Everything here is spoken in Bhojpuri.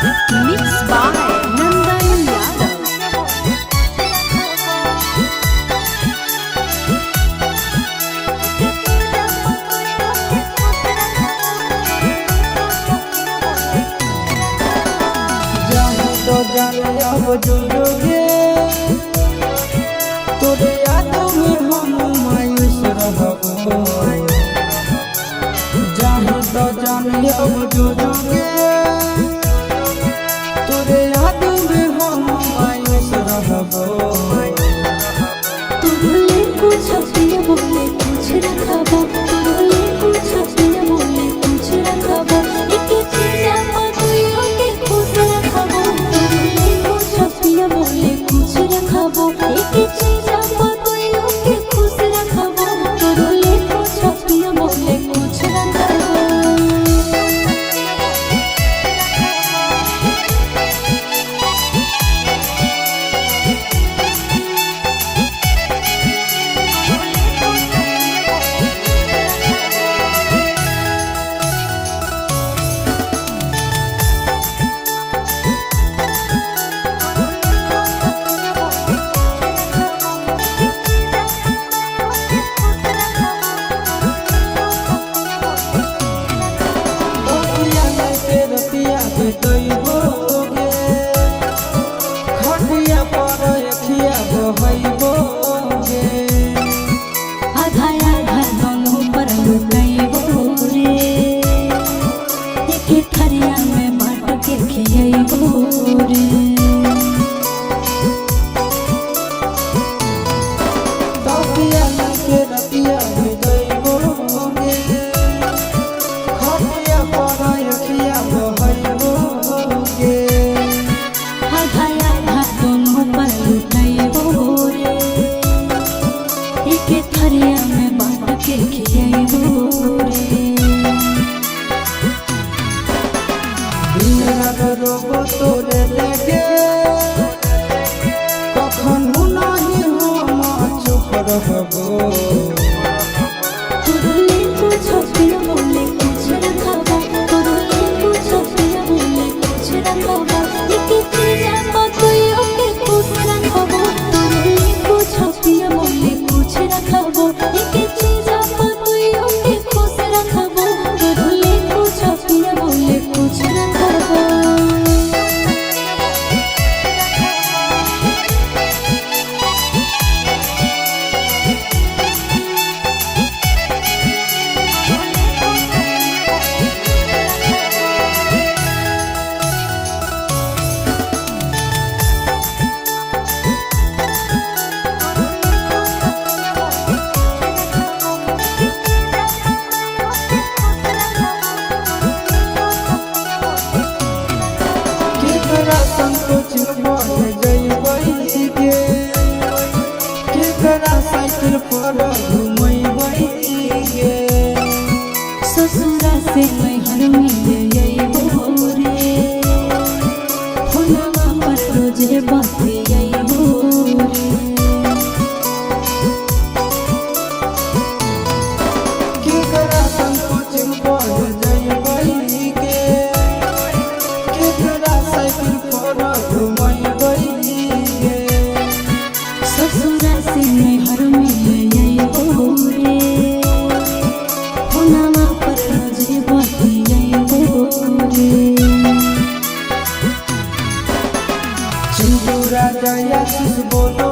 Mixed by Nandan Yadav. जाने तो जाने अब जुड़ोगे तोरे यादों में हम मायूस रहबो। जाने तो जाने अब जुड़ोगे तोरे यादों में हम मायूस रहबो। तुरले कुछ पिया बोले कुछ रखबो, तुरले कुछ पिया बोले कुछ रखबो, एक चीजा मधुयो के खुश रखबो। तुरले कुछ पिया बोले कुछ रखबो, एक चीजा मधुयो के खुश रखबो। तुरले कुछ पिया बोले कुछ रखबो। खटिया पर अखिया बहैबोगे आधा आधा दोनों पर लुटाइबो रे, एक थरिया में बांट के खियाइबो रे। तकिया लेके रतिया भिजैबोगे खटिया पर अखिया बहैबोगे आधा आधा दोनों पर लुटाइबो रे, एक थरिया में बांट के खियाइबो रे। दिन रात रोबो तोरे लेके कखनो नहीं हम चुप रहबो। तुरले कुछ पिया बोले कुछ रखबो, तुरले कुछ पिया बोले कुछ रखबो, एक चीजा मधुयो के खुश रखबो। तुरले कुछ पिया बोले कुछ रखबो, एक चीजा मधुयो के खुश रखबो। तुरले कुछ पिया बोले कुछ रखबो। केकरा संकोच बढ़ जइबै गे केकरा साइकिल पर घुमैबै गे ससुरा से नैहर में अइबो रे, फोनवा पर रोजे बतियाइबो रे। केकरा संकोच बढ़ जइबै गे केकरा साइकिल पर घुमैबै गे ससुरा से नैहर में अइबो रे, फोनवा पर रोजे बतियाइबो रे। चिंटू राजा आशीष बोलो